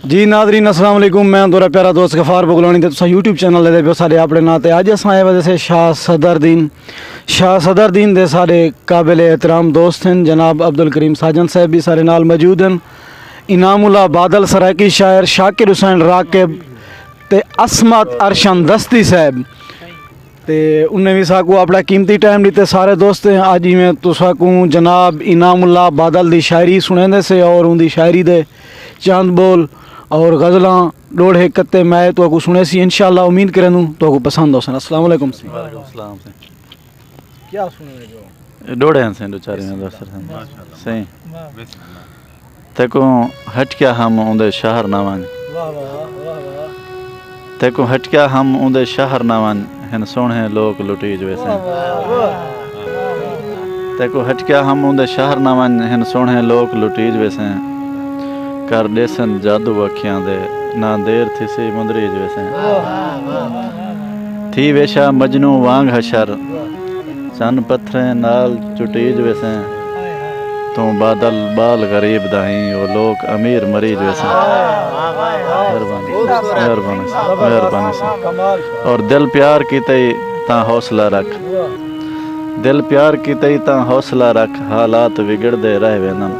जी Nadreen अस्सलाम वालेकुम। मैं दोरा प्यारा दोस्त गफार बगलानी ते तुसा यूट्यूब चैनल दे पियो सारे अपने नाते अज अस आए वजह से शाह सदरदीन दे सारे काबिल एहतराम दोस्त हैं। जनाब अब्दुल करीम साजन साहब भी सारे नाल मौजूद हैं। इनामुल्ला बादल सराकी शायर शाकिर हुसैन राकिब ते असमत अरशन दस्ती साहब ते उन्हें भी साकू अपना कीमती टाइम दिते सारे दोस्त हैं। अज ही मैं तुसाकू जनाब इनामुल्ला बादल दी शायरी सुनेंदे से और उनकी शायरी दे चंद बोल और गज़लां डोढ़े कत्ते मैं तो को सुने सी। इंशाअल्लाह उम्मीद करूँ तो को पसंद हो सन। अस्सलाम वालेकुम सी। वालेकुम सलाम से क्या सुने जो डोड़े हैं से दो चार में दोस्त सही तेको हटक्या हम उंदे शहर नावन वाह वाह वाह वाह तेको हटक्या हम उंदे शहर नावन हन सोने लोग लुटी जो वैसे तेको हटक्या हम उंदे शहर नावन हन सोने लोग लुटी जो वैसे कर देसन जादू अखियां दे ना देर थी सी मुंदरी जो वैसे थी वेशा मजनू वांग हशर चन पत्थरे नाल चुटीज वैसे तो बादल बाल गरीब दाही वो लोग अमीर मरीज वैसे मेहरबानी से और दिल प्यार की तई ता हौसला रख दिल प्यार की तई ता हौसला रख हालात बिगड़दे रह वेनम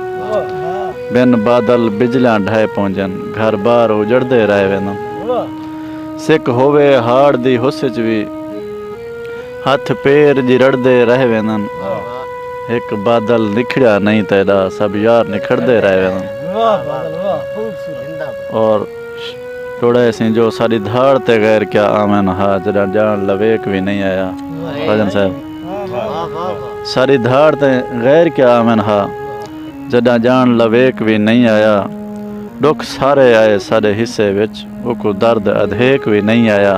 बिन बादल बिजलियां ढाए पहुंचन घर बार उजड़दे रह वेनम सिक होवे हाड़ दी हुस्स भी हथ पैर जिरड़दे रह वेनन एक बादल निखड़ा नहीं तेरा सब यार निखड़दे रह वेनन और थोड़ा ऐसे जो सारी धाड़ ते गैर क्या आमन हा जरा जान लवेक भी नहीं आया भजन साहब सारी धाड़ ते गैर क्या आमन हा जदा जान लवेक भी नहीं आया दुख सारे आए सारे हिस्से विच वो दर्द अधेक भी नहीं आया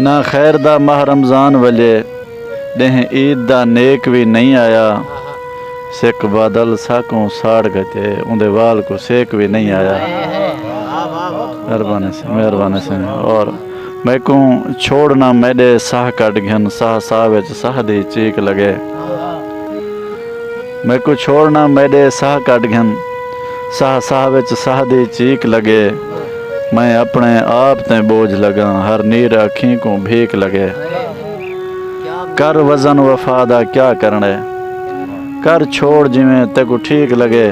ना खैर दा माह रमज़ान वले देह ईद दा नेक भी नहीं आया सिक बादल साकों साड़ गए उंदे वाल को सेक भी नहीं आया मेहरबानी से और मैं को छोड़ना मेरे साह कट घन साह साह विच साह दी चीक लगे मैं को छोड़ना मेरे साह कट घन साह साह विच साह दी चीक लगे मैं अपने आप ते बोझ लगा हर नीर अखी को भीख लगे कर वजन वफादा क्या करने कर छोड़ जिमें ते को ठीक लगे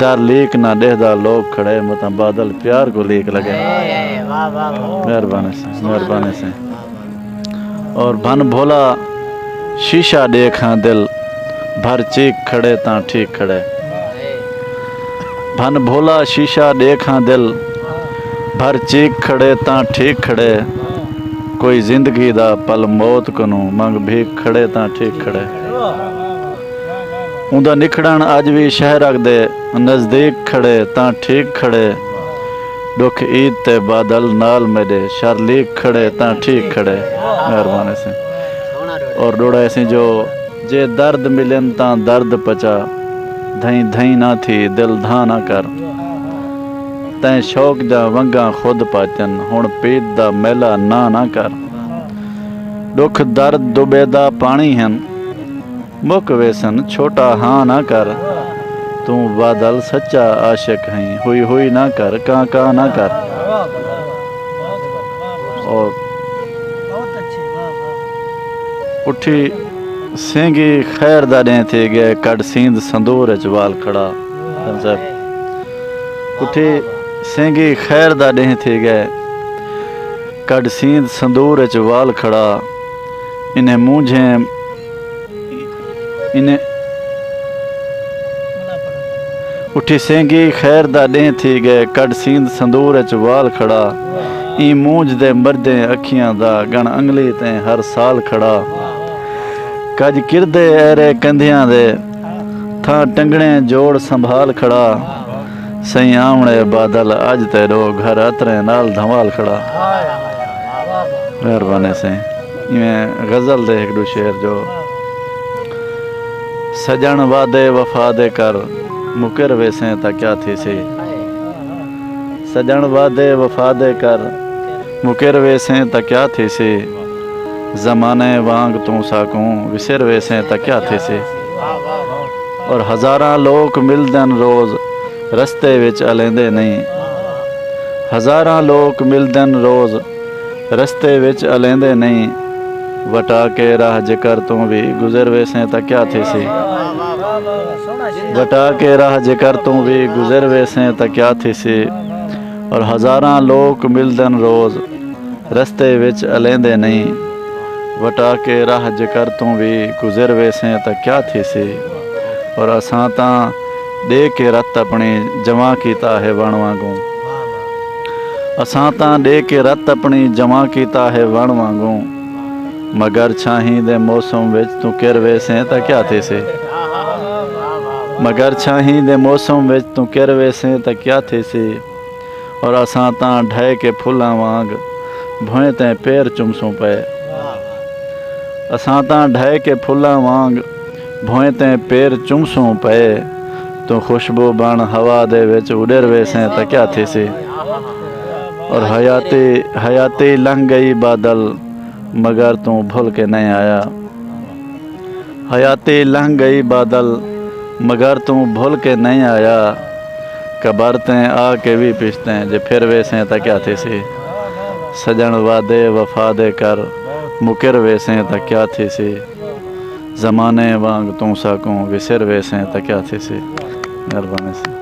दर लीक ना देहदा लोग खड़े मत बादल प्यार को लीक लगे मेहरबानी से और भन भोला शीशा देखा दिल भर चीक खड़े ता ठीक खड़े भन भोला शीशा देखा दिल भर चीक खड़े ता ठीक खड़े कोई जिंदगी दा पल मौत कनू मंग भीख खड़े ता ठीक खड़े उंदा निखड़न अज भी शहर दे नजदीक खड़े ता ठीक खड़े दुख ईद ते बादल नाल मेरे शरलीक खड़े ता ठीक खड़े मेहरबानी से और डोड़ा ऐसे जो जे दर्द मिलन ता दर्द पचा धई धई ना थी दिल धा ना कर तैं शौक दा वंगा खुद पाचन हुण पीत दा मेला ना कर दुख दर्द दुबेदा पानी हन मुक वेसन छोटा हाँ ना कर तू बादल सच्चा आशिक है हुई ना कर का ना कर और उठी सेंगी खैर दा डे थे गए कट सींद संदूर च वाल खड़ा उठी सेंगी खैर दा डे थे गए कट सींद संदूर च वाल खड़ा इन्हें मूंझे इन्हें उठी सेंगी खैर दा डे थी गए कट सींद संदूर च वाल खड़ा ई मूंझ दे मरदे अखियां दा गण अंगली ते हर साल खड़ा कज किरदे एरे कंधियां दे था टंगणे जोड़ संभाल खड़ा सही आमणे बादल अज तेरो घर अतरे नाल धमाल खड़ा मेहरबानी से इवें गज़ल दे एक दो शेर जो सजन वादे वफा दे कर मुकर वैसे ता क्या थी सी सजन वादे वफा दे कर मुकर वैसे ता क्या थी सी ज़माने वांग तू साकूं विसर वैसे ता क्या थी सी और हज़ारा लोग मिलदन रोज़ رستے وچ الیندے نہیں ہزاراں لوگ ملدن روز رستے وچ الیندے نہیں وٹا کے راہ جکر تو بھی گزر ویسیں تا کیا تھی سی وٹا کے راہ جکر تو بھی گزر ویسیں تا کیا تھی سی اور ہزاراں لوگ ملدن روز رستے وچ الیندے نہیں وٹا کے راہ جکر تو بھی گزر ویسیں تا کیا تھی سی اور اساں تاں دے کے رت اپنی جمع کیتا ہے ون وانگوں اساں تاں دے کے رت اپنی جمع کیتا ہے ون وانگوں مگر چھاہیں دے موسم وچ تو کر ویسیں تا کیا تھی سی مگر چھاہیں دے موسم وچ تو کر ویسیں تا کیا تھی سی اور اساں تاں ڈھے کے پھلاں وانگ بھوئیں تے پیر چمسوں پے اساں تاں ڈھے کے پھلاں وانگ بھوئیں تے پیر چمسوں پے تو خوشبو بن ہوا دے وچ اڈر ویسیں تا کیا تھی سی اور حیاتی لنگ گئی بادل مگر تو بھول کے نہیں آیا حیاتی لنگ گئی بادل مگر تو بھول کے نہیں آیا کبرتیں آ کے بھی پشتیں جے پھر ویسیں تا کیا تھی سی سجن وعدے وفا دے کر مکر ویسیں تا کیا تھی سی زمانے وانگ تو ساکوں وسر ویسیں تا کیا تھی سی مہربانی سی